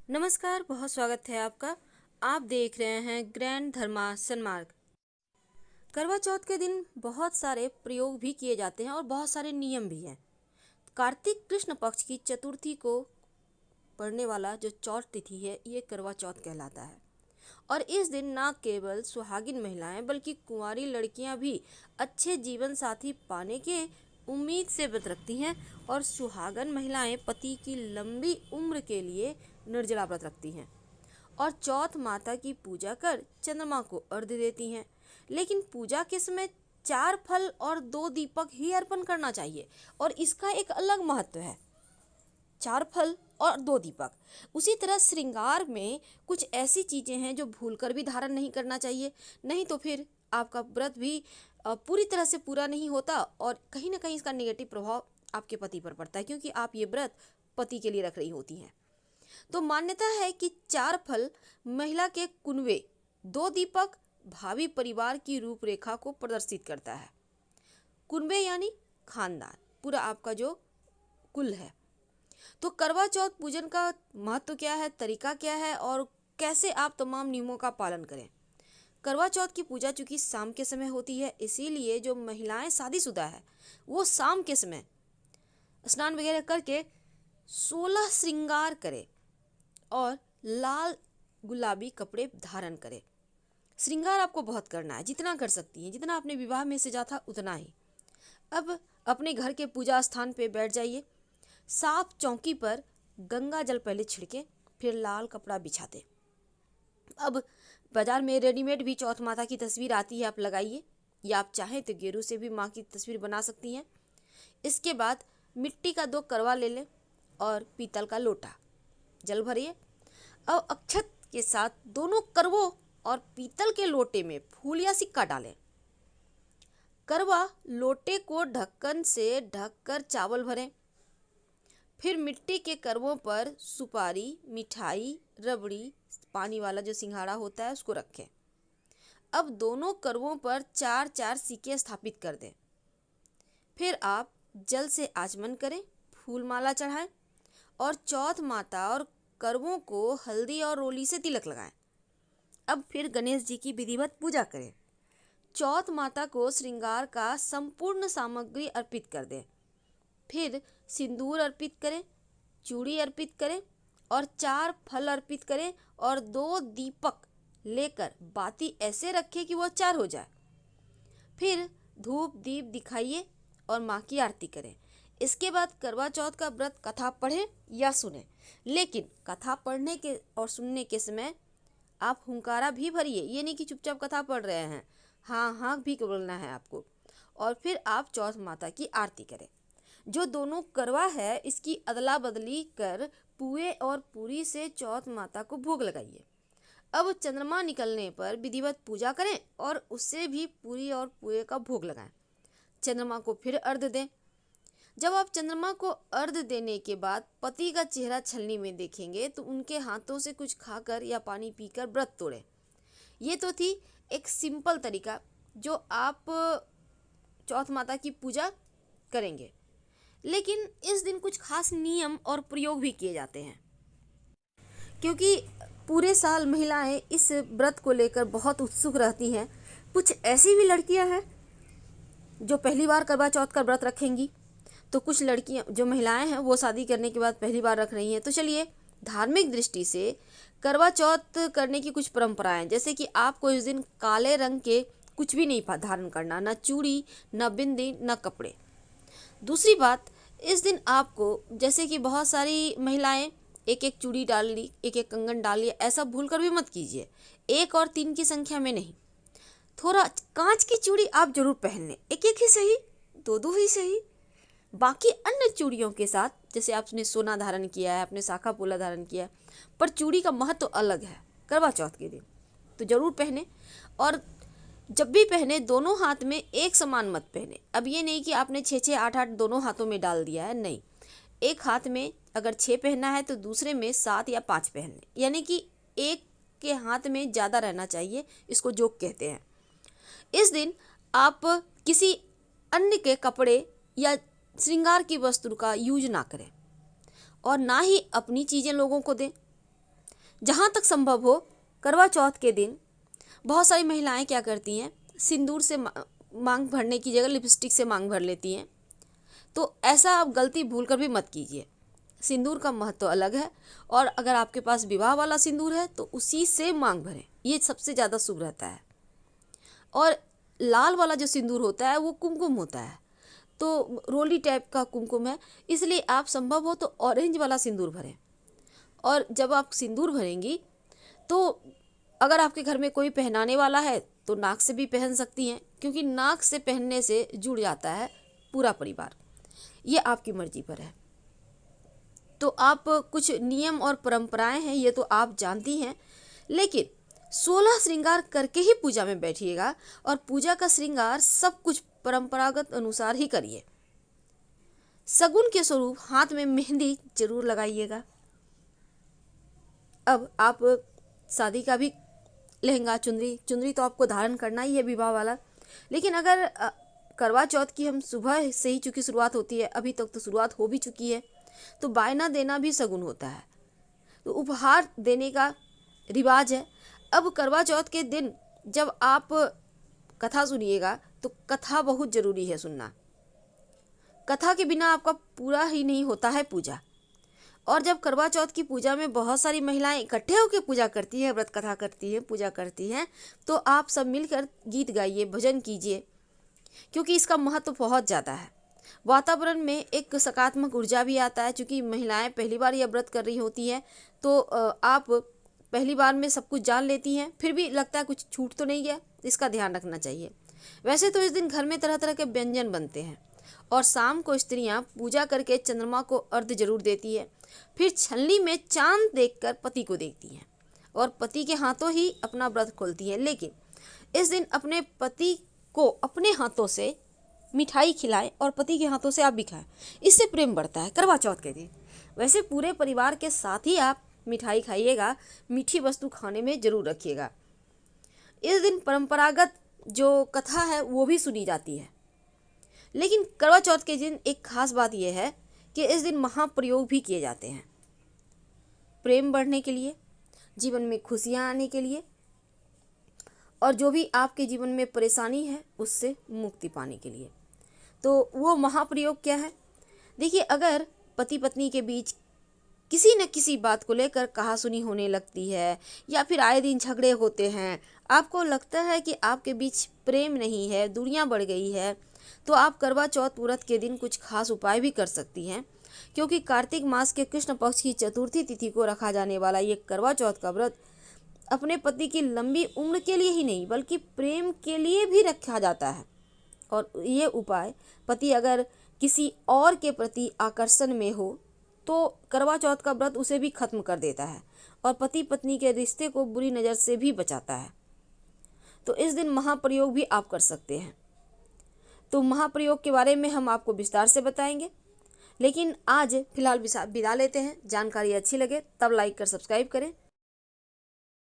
नमस्कार, बहुत स्वागत है आपका। आप देख रहे हैं ग्रैंड धर्मा सन्मार्ग। करवा चौथ के दिन बहुत सारे प्रयोग भी किए जाते हैं और बहुत सारे नियम भी हैं। कार्तिक कृष्ण पक्ष की चतुर्थी को पड़ने वाला जो चौथ तिथि है, ये करवा चौथ कहलाता है। और इस दिन न केवल सुहागिन महिलाएं बल्कि कुंवारी लड़कियां भी अच्छे जीवन साथी पाने के उम्मीद से व्रत रखती हैं और सुहागन महिलाएं पति की लंबी उम्र के लिए निर्जला व्रत रखती हैं और चौथ माता की पूजा कर चंद्रमा को अर्घ्य देती हैं। लेकिन पूजा के समय 4 फल और 2 दीपक ही अर्पण करना चाहिए और इसका एक अलग महत्व है। 4 फल और 2 दीपक। उसी तरह श्रृंगार में कुछ ऐसी चीजें हैं जो भूलकर भी धारण नहीं करना चाहिए, नहीं तो फिर आपका व्रत भी पूरी तरह से पूरा नहीं होता और कहीं ना कहीं इसका नेगेटिव प्रभाव आपके पति पर पड़ता है, क्योंकि आप ये व्रत पति के लिए रख रही होती हैं। तो मान्यता है कि 4 फल महिला के कुनबे, 2 दीपक भावी परिवार की रूपरेखा को प्रदर्शित करता है। कुनबे यानी खानदान, पूरा आपका जो कुल है। तो करवा चौथ पूजन का महत्व क्या है, तरीका क्या है और कैसे आप तमाम नियमों का पालन करें। करवा चौथ की पूजा चूंकि शाम के समय होती है, इसीलिए जो महिलाएं शादीशुदा है वो शाम के समय स्नान वगैरह करके 16 श्रृंगार करे और लाल गुलाबी कपड़े धारण करे। श्रृंगार आपको बहुत करना है, जितना कर सकती हैं, जितना आपने विवाह में सजा था उतना ही। अब अपने घर के पूजा स्थान पे बैठ जाइए, साफ चौकी पर गंगा जल पहले छिड़के, फिर लाल कपड़ा बिछा दे। अब बाजार में रेडीमेड भी चौथ माता की तस्वीर आती है, आप लगाइए, या आप चाहें तो गेरू से भी माँ की तस्वीर बना सकती हैं। इसके बाद मिट्टी का 2 करवा ले लें और पीतल का लोटा जल भरिए। अब अक्षत के साथ दोनों करवों और पीतल के लोटे में फूल या सिक्का डालें। करवा लोटे को ढक्कन से ढककर चावल भरें। फिर मिट्टी के करवों पर सुपारी, मिठाई, रबड़ी, पानी वाला जो सिंघाड़ा होता है उसको रखें। अब दोनों करवों पर 4-4 सिक्के स्थापित कर दें। फिर आप जल से आचमन करें, फूल माला चढ़ाएं और चौथ माता और करवों को हल्दी और रोली से तिलक लगाएं। अब फिर गणेश जी की विधिवत पूजा करें। चौथ माता को श्रृंगार का संपूर्ण सामग्री अर्पित कर दें। फिर सिंदूर अर्पित करें, चूड़ी अर्पित करें और 4 फल अर्पित करें और 2 दीपक लेकर बाती ऐसे रखें कि वो 4 हो जाए। फिर धूप दीप दिखाइए और माँ की आरती करें। इसके बाद करवा चौथ का व्रत कथा पढ़ें या सुने, लेकिन कथा पढ़ने के और सुनने के समय आप हुंकारा भी भरिए, ये नहीं कि चुपचाप कथा पढ़ रहे हैं, हाँ हाँ भी बोलना है आपको। और फिर आप चौथ माता की आरती करें। जो दोनों करवा है इसकी अदला बदली कर पुए और पूरी से चौथ माता को भोग लगाइए। अब चंद्रमा निकलने पर विधिवत पूजा करें और उससे भी पूरी और पुए का भोग लगाएं। चंद्रमा को फिर अर्घ्य दें। जब आप चंद्रमा को अर्घ्य देने के बाद पति का चेहरा छलनी में देखेंगे तो उनके हाथों से कुछ खाकर या पानी पीकर व्रत तोड़ें। ये तो थी एक सिंपल तरीका जो आप चौथ माता की पूजा करेंगे, लेकिन इस दिन कुछ खास नियम और प्रयोग भी किए जाते हैं, क्योंकि पूरे साल महिलाएं इस व्रत को लेकर बहुत उत्सुक रहती हैं। कुछ ऐसी भी लड़कियां हैं जो पहली बार करवा चौथ का व्रत रखेंगी, तो कुछ लड़कियां जो महिलाएं हैं वो शादी करने के बाद पहली बार रख रही हैं। तो चलिए, धार्मिक दृष्टि से करवा चौथ करने की कुछ परंपराएं, जैसे कि आपको इस दिन काले रंग के कुछ भी नहीं धारण करना, ना चूड़ी, ना बिंदी, ना कपड़े। दूसरी बात, इस दिन आपको, जैसे कि बहुत सारी महिलाएं एक एक चूड़ी डाल ली, एक एक कंगन डाल लिया, ऐसा भूलकर भी मत कीजिए। 1 और 3 की संख्या में नहीं, थोड़ा कांच की चूड़ी आप जरूर पहन लें, एक एक ही सही, 2-2 ही सही। बाकी अन्य चूड़ियों के साथ, जैसे आपने सोना धारण किया है, आपने शाखा पोला धारण किया है, पर चूड़ी का महत्व तो अलग है करवा चौथ के दिन, तो जरूर पहने। और जब भी पहने दोनों हाथ में एक समान मत पहने। अब ये नहीं कि आपने 6-6, 8-8 दोनों हाथों में डाल दिया है, नहीं। एक हाथ में अगर 6 पहनना है तो दूसरे में 7 या 5 पहनने, यानी कि एक के हाथ में ज़्यादा रहना चाहिए, इसको जोक कहते हैं। इस दिन आप किसी अन्य के कपड़े या श्रृंगार की वस्तु का यूज ना करें और ना ही अपनी चीज़ें लोगों को दें। जहाँ तक संभव हो करवा चौथ के दिन बहुत सारी महिलाएं क्या करती हैं, सिंदूर से मांग भरने की जगह लिपस्टिक से मांग भर लेती हैं। तो ऐसा आप गलती भूल कर भी मत कीजिए। सिंदूर का महत्व अलग है, और अगर आपके पास विवाह वाला सिंदूर है तो उसी से मांग भरें, ये सबसे ज़्यादा शुभ रहता है। और लाल वाला जो सिंदूर होता है वो कुमकुम होता है, तो रोली टाइप का कुमकुम है, इसलिए आप संभव हो तो ऑरेंज वाला सिंदूर भरें। और जब आप सिंदूर भरेंगी तो अगर आपके घर में कोई पहनाने वाला है तो नाक से भी पहन सकती हैं, क्योंकि नाक से पहनने से जुड़ जाता है पूरा परिवार। ये आपकी मर्जी पर है। तो आप कुछ नियम और परंपराएं हैं ये तो आप जानती हैं, लेकिन 16 श्रृंगार करके ही पूजा में बैठिएगा, और पूजा का श्रृंगार सब कुछ परंपरागत अनुसार ही करिए। शगुन के स्वरूप हाथ में मेहंदी जरूर लगाइएगा। अब आप शादी का भी लहंगा चुनरी तो आपको धारण करना ही है विवाह वाला, लेकिन अगर करवा चौथ की हम सुबह से ही चूँकि शुरुआत होती है, अभी तक तो शुरुआत हो भी चुकी है, तो बायना देना भी शगुन होता है, तो उपहार देने का रिवाज है। अब करवा चौथ के दिन जब आप कथा सुनिएगा तो कथा बहुत ज़रूरी है सुनना। कथा के बिना आपका पूरा ही नहीं होता है पूजा। और जब करवा चौथ की पूजा में बहुत सारी महिलाएं इकट्ठे होकर पूजा करती हैं, व्रत कथा करती हैं, पूजा करती हैं, तो आप सब मिलकर गीत गाइए, भजन कीजिए, क्योंकि इसका महत्व बहुत ज़्यादा है। वातावरण में एक सकारात्मक ऊर्जा भी आता है, क्योंकि महिलाएं पहली बार यह व्रत कर रही होती हैं, तो आप पहली बार में सब कुछ जान लेती हैं, फिर भी लगता है कुछ छूट तो नहीं गया, इसका ध्यान रखना चाहिए। वैसे तो इस दिन घर में तरह तरह के व्यंजन बनते हैं, और शाम को स्त्रियां पूजा करके चंद्रमा को अर्घ्य जरूर देती है, फिर छलनी में चांद देखकर पति को देखती हैं, और पति के हाथों ही अपना व्रत खोलती हैं। लेकिन इस दिन अपने पति को अपने हाथों से मिठाई खिलाएं, और पति के हाथों से आप भी खाएं, इससे प्रेम बढ़ता है करवा चौथ के दिन। वैसे पूरे परिवार के साथ ही आप मिठाई खाइएगा, मीठी वस्तु खाने में जरूर रखिएगा। इस दिन परंपरागत जो कथा है वो भी सुनी जाती है। लेकिन करवा चौथ के दिन एक खास बात यह है कि इस दिन महाप्रयोग भी किए जाते हैं, प्रेम बढ़ने के लिए, जीवन में खुशियाँ आने के लिए, और जो भी आपके जीवन में परेशानी है उससे मुक्ति पाने के लिए। तो वो महाप्रयोग क्या है? देखिए, अगर पति पत्नी के बीच किसी न किसी बात को लेकर कहासुनी होने लगती है, या फिर आए दिन झगड़े होते हैं, आपको लगता है कि आपके बीच प्रेम नहीं है, दूरियां बढ़ गई है, तो आप करवा चौथ व्रत के दिन कुछ खास उपाय भी कर सकती हैं। क्योंकि कार्तिक मास के कृष्ण पक्ष की चतुर्थी तिथि को रखा जाने वाला ये करवा चौथ का व्रत अपने पति की लंबी उम्र के लिए ही नहीं बल्कि प्रेम के लिए भी रखा जाता है। और ये उपाय पति अगर किसी और के प्रति आकर्षण में हो तो करवा चौथ का व्रत उसे भी खत्म कर देता है, और पति पत्नी के रिश्ते को बुरी नज़र से भी बचाता है। तो इस दिन महाप्रयोग भी आप कर सकते हैं। तो महाप्रयोग के बारे में हम आपको विस्तार से बताएंगे, लेकिन आज फिलहाल विदा लेते हैं। जानकारी अच्छी लगे तब लाइक कर सब्सक्राइब करें।